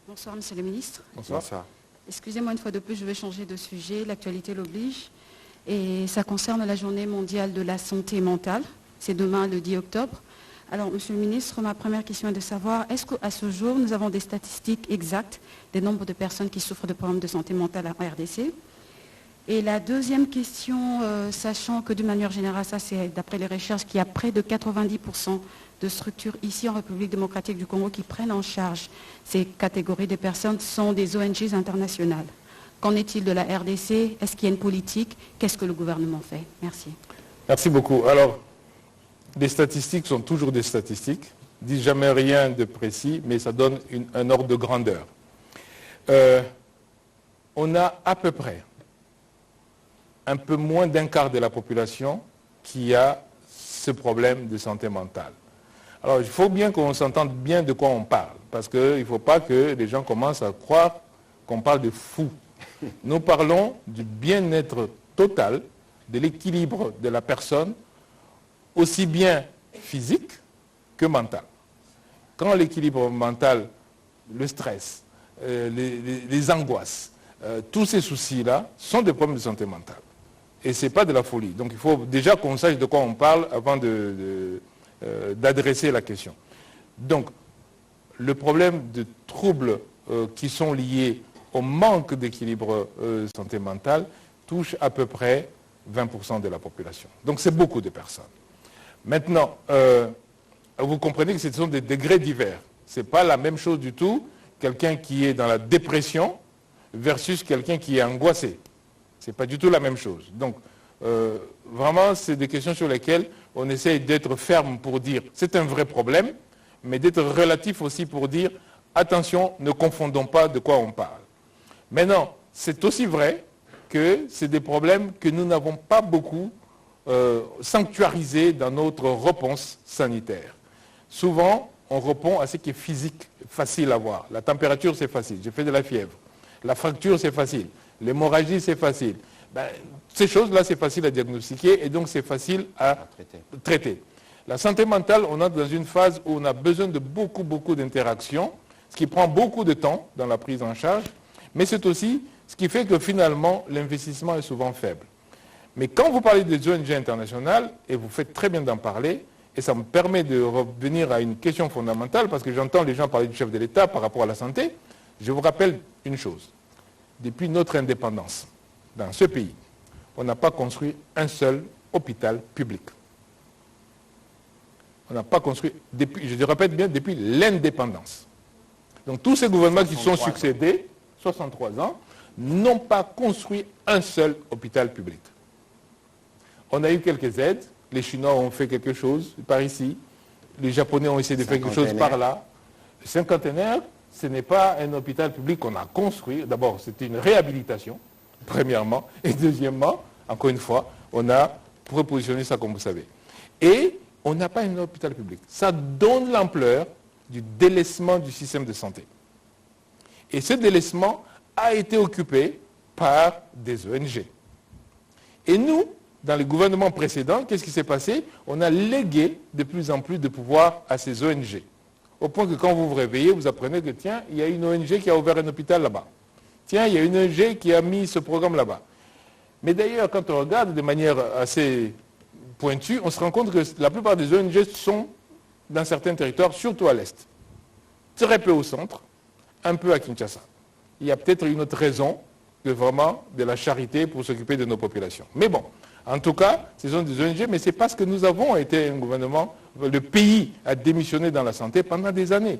Bonsoir, Monsieur le Ministre. Bonsoir. Excusez-moi, une fois de plus, je vais changer de sujet. L'actualité l'oblige. Et ça concerne la journée mondiale de la santé mentale. C'est demain, le 10 octobre. Alors, Monsieur le Ministre, ma première question est de savoir, est-ce qu'à ce jour, nous avons des statistiques exactes des nombres de personnes qui souffrent de problèmes de santé mentale en RDC? Et la deuxième question, sachant que d'une manière générale, ça c'est d'après les recherches, qu'il y a près de 90% de structures ici en République démocratique du Congo qui prennent en charge ces catégories de personnes sont des ONG internationales. Qu'en est-il de la RDC? Est-ce qu'il y a une politique? Qu'est-ce que le gouvernement fait? Merci. Merci beaucoup. Alors, les statistiques sont toujours des statistiques, ne disent jamais rien de précis, mais ça donne un ordre de grandeur. On a à peu près un peu moins d'un quart de la population qui a ce problème de santé mentale. Alors, il faut bien qu'on s'entende bien de quoi on parle, parce qu'il ne faut pas que les gens commencent à croire qu'on parle de fous. Nous parlons du bien-être total, de l'équilibre de la personne, aussi bien physique que mental. Quand l'équilibre mental, le stress, les angoisses, tous ces soucis-là sont des problèmes de santé mentale. Et ce n'est pas de la folie. Donc il faut déjà qu'on sache de quoi on parle avant d'adresser la question. Donc, le problème de troubles qui sont liés au manque d'équilibre santé mentale touche à peu près 20% de la population. Donc c'est beaucoup de personnes. Maintenant, vous comprenez que ce sont des degrés divers. Ce n'est pas la même chose du tout, quelqu'un qui est dans la dépression versus quelqu'un qui est angoissé. Ce n'est pas du tout la même chose. Donc, vraiment, c'est des questions sur lesquelles on essaye d'être ferme pour dire c'est un vrai problème, mais d'être relatif aussi pour dire attention, ne confondons pas de quoi on parle. Maintenant, c'est aussi vrai que c'est des problèmes que nous n'avons pas beaucoup sanctuarisés dans notre réponse sanitaire. Souvent, on répond à ce qui est physique, facile à voir. La température, c'est facile. J'ai fait de la fièvre. La fracture, c'est facile. L'hémorragie, c'est facile. Ces choses-là, c'est facile à diagnostiquer et donc c'est facile à traiter. La santé mentale, on est dans une phase où on a besoin de beaucoup d'interactions, ce qui prend beaucoup de temps dans la prise en charge, mais c'est aussi ce qui fait que finalement, l'investissement est souvent faible. Mais quand vous parlez des ONG internationales, et vous faites très bien d'en parler, et ça me permet de revenir à une question fondamentale, parce que j'entends les gens parler du chef de l'État par rapport à la santé, je vous rappelle une chose. Depuis notre indépendance, dans ce pays, on n'a pas construit un seul hôpital public. On n'a pas construit, je le répète bien, depuis l'indépendance. Donc tous ces gouvernements qui sont succédés, 63 ans, n'ont pas construit un seul hôpital public. On a eu quelques aides, les Chinois ont fait quelque chose par ici, les Japonais ont essayé de faire quelque chose par là. Le cinquantenaire, ce n'est pas un hôpital public qu'on a construit. D'abord, c'était une réhabilitation, premièrement. Et deuxièmement, encore une fois, on a propositionné ça comme vous savez. Et on n'a pas un hôpital public. Ça donne l'ampleur du délaissement du système de santé. Et ce délaissement a été occupé par des ONG. Et nous, dans les gouvernements précédents, qu'est-ce qui s'est passé? On a légué de plus en plus de pouvoir à ces ONG. Au point que quand vous vous réveillez, vous apprenez que tiens, il y a une ONG qui a ouvert un hôpital là-bas. Tiens, il y a une ONG qui a mis ce programme là-bas. Mais d'ailleurs, quand on regarde de manière assez pointue, on se rend compte que la plupart des ONG sont dans certains territoires, surtout à l'Est. Très peu au centre, un peu à Kinshasa. Il y a peut-être une autre raison que vraiment de la charité pour s'occuper de nos populations. Mais bon, en tout cas, ce sont des ONG, mais c'est parce que nous avons été un gouvernement, le pays a démissionné dans la santé pendant des années.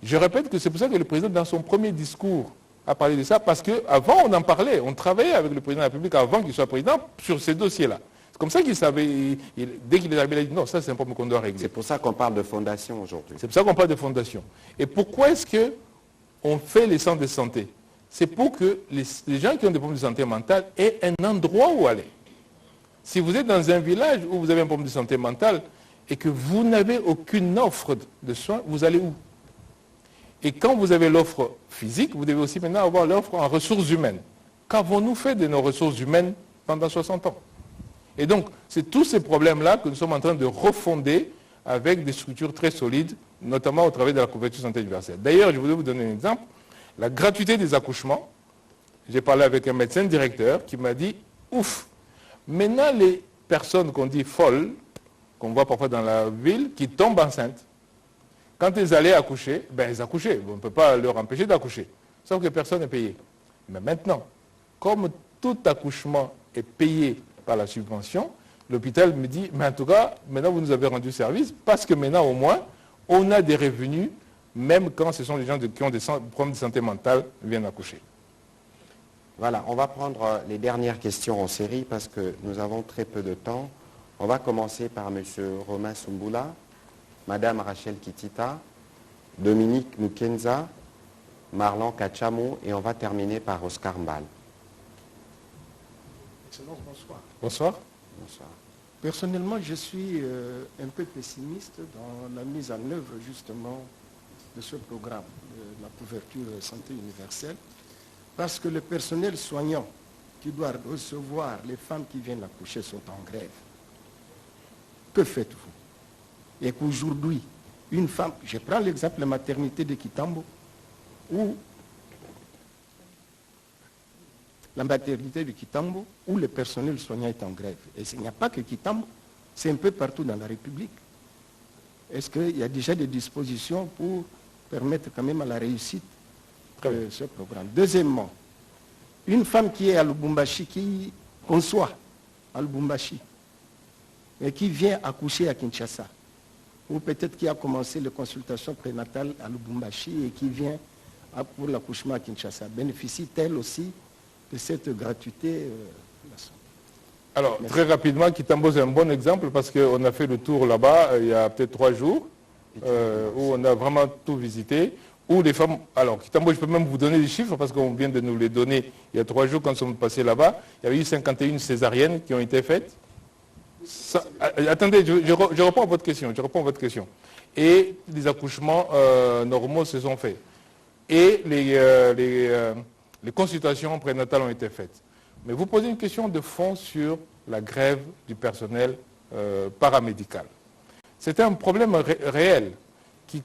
Je répète que c'est pour ça que le président, dans son premier discours, a parlé de ça, parce qu'avant, on en parlait, on travaillait avec le président de la République avant qu'il soit président sur ces dossiers-là. C'est comme ça qu'il savait, dès qu'il est arrivé, il a dit non, ça c'est un problème qu'on doit régler. C'est pour ça qu'on parle de fondation aujourd'hui. C'est pour ça qu'on parle de fondation. Et pourquoi est-ce qu'on fait les centres de santé? C'est pour que les gens qui ont des problèmes de santé mentale aient un endroit où aller. Si vous êtes dans un village où vous avez un problème de santé mentale et que vous n'avez aucune offre de soins, vous allez où? Et quand vous avez l'offre physique, vous devez aussi maintenant avoir l'offre en ressources humaines. Qu'avons-nous fait de nos ressources humaines pendant 60 ans? Et donc, c'est tous ces problèmes-là que nous sommes en train de refonder avec des structures très solides, notamment au travers de la couverture santé universelle. D'ailleurs, je voudrais vous donner un exemple. La gratuité des accouchements, j'ai parlé avec un médecin directeur qui m'a dit, ouf, maintenant les personnes qu'on dit folles, qu'on voit parfois dans la ville, qui tombent enceintes, quand elles allaient accoucher, elles accouchaient. On ne peut pas leur empêcher d'accoucher. Sauf que personne n'est payé. Mais maintenant, comme tout accouchement est payé par la subvention, l'hôpital me dit, mais en tout cas, maintenant vous nous avez rendu service parce que maintenant au moins, on a des revenus, même quand ce sont les gens qui ont des problèmes de santé mentale viennent accoucher. Voilà, on va prendre les dernières questions en série parce que nous avons très peu de temps. On va commencer par M. Romain Soumbula, Mme Rachel Kitita, Dominique Mukenza, Marlon Kachamo et on va terminer par Oscar Mbal. Excellence, bonsoir. Bonsoir. Bonsoir. Personnellement, je suis un peu pessimiste dans la mise en œuvre justement de ce programme, de la couverture santé universelle, parce que le personnel soignant qui doit recevoir les femmes qui viennent accoucher sont en grève. Que faites-vous? Et qu'aujourd'hui, une femme, je prends l'exemple de la maternité de Kitambo, où la maternité de Kitambo, où le personnel soignant est en grève. Et il n'y a pas que Kitambo, c'est un peu partout dans la République. Est-ce qu'il y a déjà des dispositions pour permettre quand même à la réussite de ce programme? Deuxièmement, une femme qui est à Lubumbashi, qui conçoit à Lubumbashi, et qui vient accoucher à Kinshasa, ou peut-être qui a commencé les consultations prénatales à Lubumbashi et qui vient pour l'accouchement à Kinshasa, bénéficie-t-elle aussi de cette gratuité Alors, très rapidement, Kitambo, c'est un bon exemple parce qu'on a fait le tour là-bas il y a peut-être 3 jours, où on a vraiment tout visité, où les femmes... Alors, Kitambo, je peux même vous donner des chiffres parce qu'on vient de nous les donner il y a 3 jours quand nous sommes passés là-bas. Il y avait eu 51 césariennes qui ont été faites. Ça, attendez, je réponds à votre question. Et les accouchements normaux se sont faits. Et les consultations prénatales ont été faites. Mais vous posez une question de fond sur la grève du personnel paramédical. C'est un problème réel qui